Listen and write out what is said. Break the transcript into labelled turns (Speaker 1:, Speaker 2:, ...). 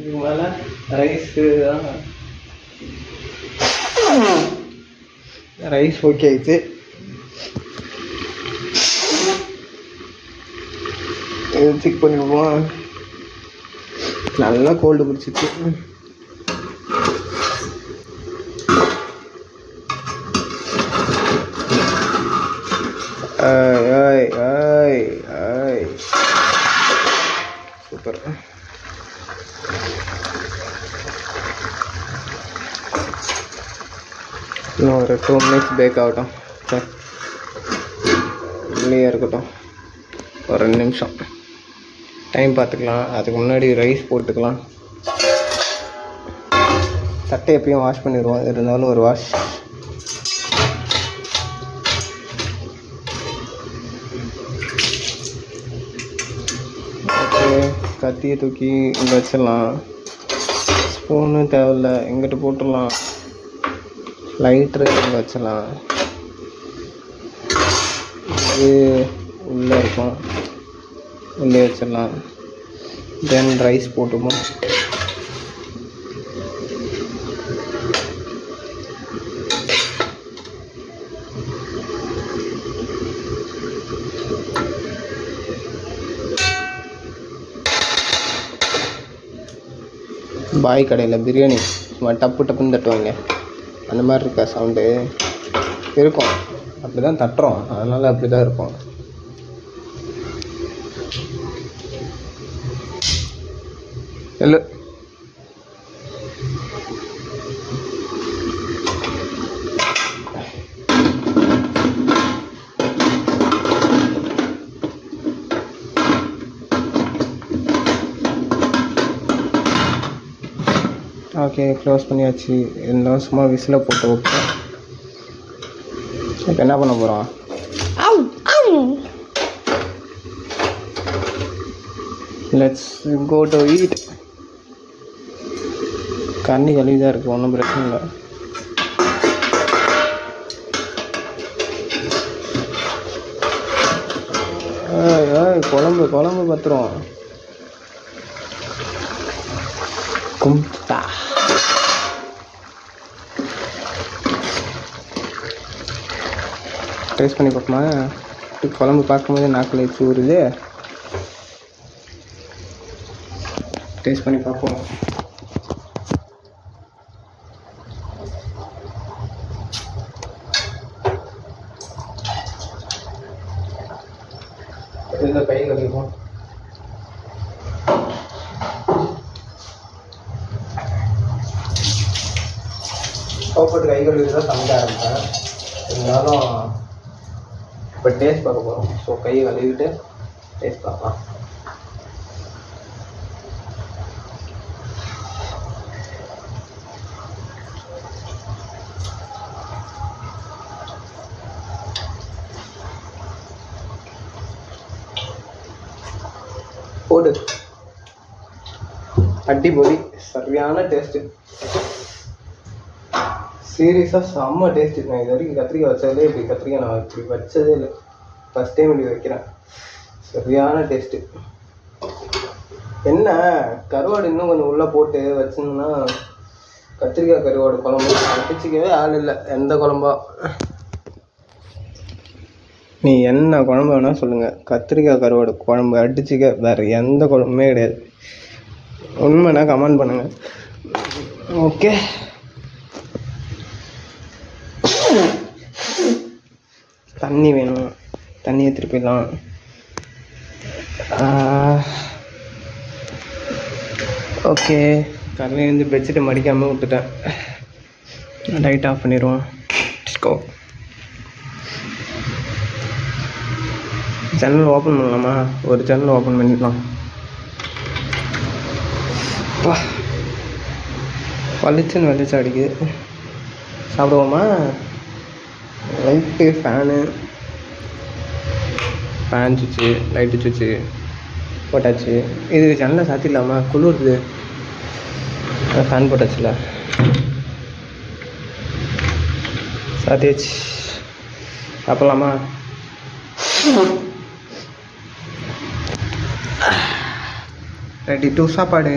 Speaker 1: இதுக்கு மேலே ரைஸு தான். ரைஸ் ஓகே ஆயிடுச்சு. செக் பண்ணிடுவோம். நல்லா கோல்டு பிடிச்சிச்சு. சூப்பர். இன்னும் ஒரு 2 minutes பேக் ஆகட்டும். இல்லையா இருக்கட்டும், ஒரு 2 நிமிஷம் டைம் பார்த்துக்கலாம். அதுக்கு முன்னாடி ரைஸ் போட்டுக்கலாம். தட்டை எப்பயும் வாஷ் பண்ணிடுவோம், இருந்தாலும் ஒரு வாஷ். ஓகே, கத்தியை தூக்கி இங்கே வச்சிடலாம். ஸ்பூனு தேவையில்ல, எங்கிட்ட போட்டுடலாம். லைட்ரு இங்கே வச்சிடலாம். இது உள்ளே இருக்கும், உள்ளே வச்சிடலாம். தென் ரைஸ் போட்டுப்போம். பாய் கடையில் பிரியாணி சும்மா டப்பு டப்புன்னு தட்டுவாங்க, அந்த மாதிரி இருக்கா சவுண்டு இருக்கும். அப்படி தான் தட்டுறோம், அதனால் அப்படி தான் இருக்கும். இல்லை ஓகே, க்ளோஸ் பண்ணியாச்சு. இருந்தாலும் சும்மா விசில் போட்டு வைப்போம். இப்போ என்ன பண்ண போகிறோம்? Let's go to eat. கண்ணி கழுவிதான் இருக்குது, ஒன்றும் பிரச்சனை இல்லை. குழம்பு பத்திரம் கும்தா. டேஸ்ட் பண்ணி பார்ப்போமா? குழம்பு பார்க்கும்போது நாக்கில் வச்சு ஊறுது. டேஸ்ட் பண்ணி பார்ப்போம். கை கழுவிப்போம். சோப்பட்டு கை கழுவி தான் சமைக்க ஆரம்பித்தேன். இருந்தாலும் இப்போ டேஸ்ட் பார்க்க போகிறோம். ஸோ கையை கழுவிட்டு டேஸ்ட் பார்க்கலாம். போடு. அடிப்பொடி, சரியான டேஸ்ட்டு. சீரியஸாக செம்ம டேஸ்ட்டு. நான் இது வரைக்கும் கத்திரிக்காய் வச்சதே இப்படி கத்திரிக்காய் நான் இப்படி வச்சதே இல்லை. ஃபஸ்ட் டைம் இப்படி வைக்கிறேன். சரியான டேஸ்ட்டு. என்ன கருவாடு இன்னும் கொஞ்சம் உள்ளே போட்டு வச்சிருந்தோன்னா கத்திரிக்காய் கருவாடு குழம்பு அடிச்சிக்கவே ஆள் இல்லை. எந்த குழம்பா நீ என்ன குழம்பு வேணால் சொல்லுங்கள், கத்திரிக்காய் கருவாடு குழம்பு அடிச்சிக்க வேறு எந்த குழம்புமே கிடையாது. உண்மைனா கமெண்ட் பண்ணுங்கள். ஓகே, தண்ணி வேணும், தண்ணியை திருப்பிடலாம். ஓகே, காலையில் வந்து பெட்ஷீட்டை மடிக்காமல் விட்டுட்டேன். லைட் ஆஃப் பண்ணிடுவோம். டிஸ்கோ சேனல் ஓப்பன் பண்ணலாமா? ஒரு சேனல் ஓப்பன் பண்ணிடலாம். வலிச்சுன்னு வெளிச்ச அடிக்குது. சாப்பிடுவோமா? லைட்டு ஃபேனு ஃபேன் சுவிட்சு லைட்டு சுவிட்சு போட்டாச்சு. இது ஜன்னலை சாத்திடலாமா? குளிருது. ஃபேன் போட்டாச்சுல, சாத்தியாச்சு. சாப்பிட்லாமா? ரெடி டு சாப்பாடு.